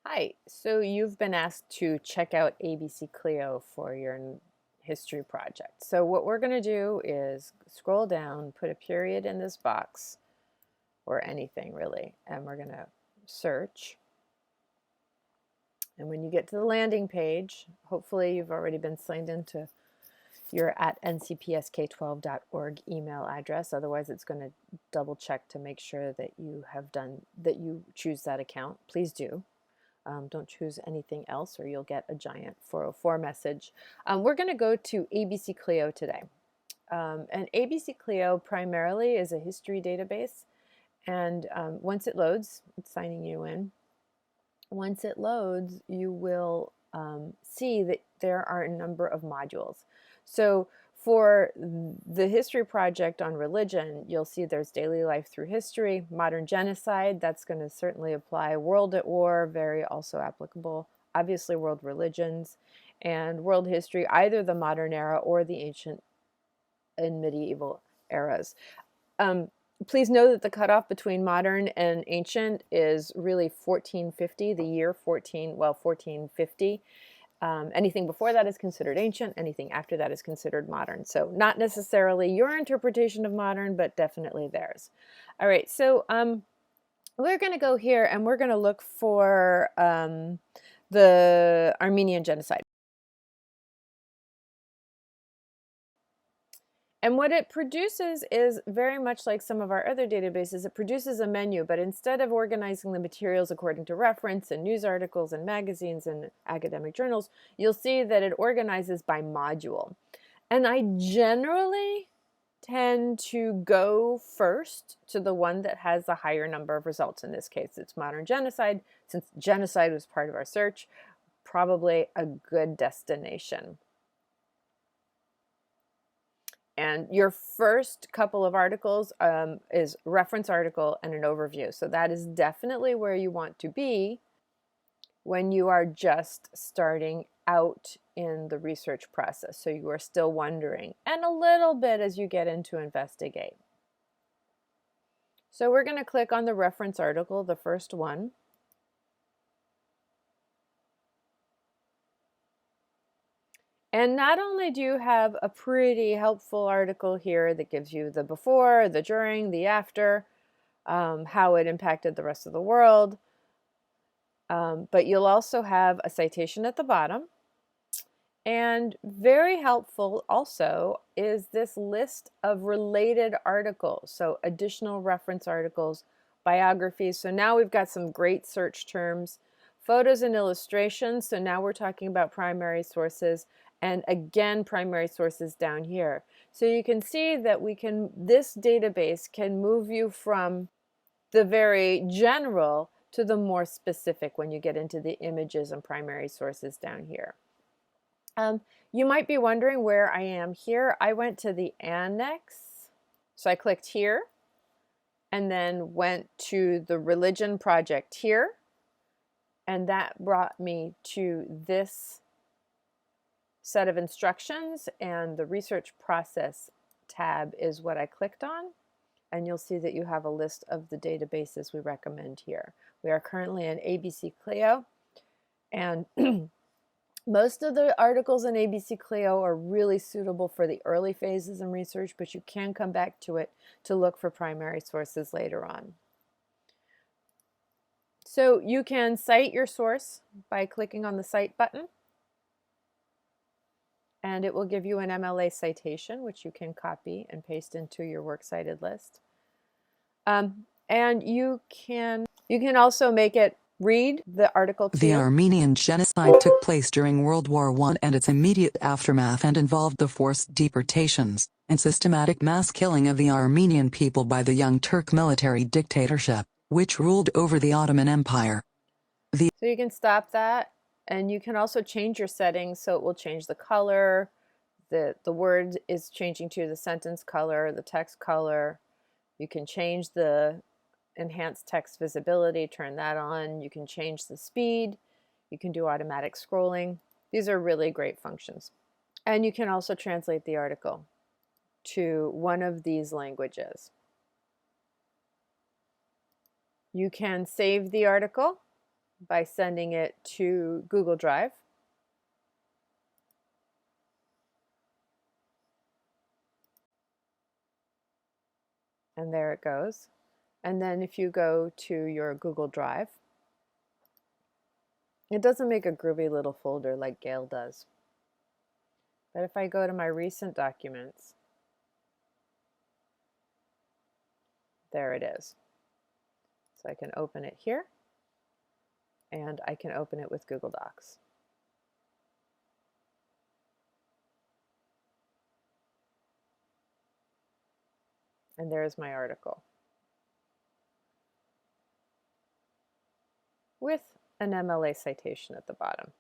Hi, so you've been asked to check out ABC CLIO for your history project. So what we're going to do is scroll down, put a period in this box, or anything really, and we're going to search. And when you get to the landing page, hopefully you've already been signed into your @ncpsk12.org email address. Otherwise, it's going to double check to make sure that you choose that account. Please do. Don't choose anything else or you'll get a giant 404 message. We're going to go to ABC CLIO today. And ABC CLIO primarily is a history database. And once it loads, it's signing you in. Once it loads, you will see that there are a number of modules. So for the history project on religion, you'll see there's daily life through history, modern genocide, that's going to certainly apply, world at war, very also applicable, obviously world religions, and world history, either the modern era or the ancient and medieval eras. Please know that the cutoff between modern and ancient is really 1450, the year 1450. Anything before that is considered ancient. Anything after that is considered modern. So not necessarily your interpretation of modern, but definitely theirs. All right, so we're going to go here and we're going to look for the Armenian Genocide. And what it produces is very much like some of our other databases. It produces a menu, but instead of organizing the materials according to reference and news articles and magazines and academic journals, you'll see that it organizes by module. And I generally tend to go first to the one that has a higher number of results. In this case, it's modern genocide. Since genocide was part of our search, probably a good destination. And your first couple of articles is reference article and an overview. So that is definitely where you want to be when you are just starting out in the research process. So you are still wondering, and a little bit as you get into investigate. So we're going to click on the reference article, the first one. And not only do you have a pretty helpful article here that gives you the before, the during, the after, how it impacted the rest of the world, but you'll also have a citation at the bottom. And very helpful also is this list of related articles, so additional reference articles, biographies. So now we've got some great search terms, photos and illustrations. So now we're talking about primary sources, and again, primary sources down here. So you can see that this database can move you from the very general to the more specific when you get into the images and primary sources down here. You might be wondering where I am here. I went to the annex. So I clicked here and then went to the religion project here. And that brought me to this set of instructions, and the research process tab is what I clicked on. And you'll see that you have a list of the databases we recommend here. We are currently in ABC CLIO, and most of the articles in ABC CLIO are really suitable for the early phases in research, but you can come back to it to look for primary sources later on. So you can cite your source by clicking on the Cite button, and it will give you an MLA citation, which you can copy and paste into your works cited list. And you can also make it read the article to The you. Armenian Genocide took place during World War I and its immediate aftermath and involved the forced deportations and systematic mass killing of the Armenian people by the Young Turk military dictatorship, which ruled over the Ottoman Empire. So you can stop that, and you can also change your settings so it will change the color. The word is changing to the sentence color, the text color. You can change the enhanced text visibility, turn that on. You can change the speed. You can do automatic scrolling. These are really great functions. And you can also translate the article to one of these languages. You can save the article by sending it to Google Drive. And there it goes. And then if you go to your Google Drive, it doesn't make a groovy little folder like Gale does. But if I go to my recent documents, there it is. So I can open it here, and I can open it with Google Docs. And there's my article with an MLA citation at the bottom.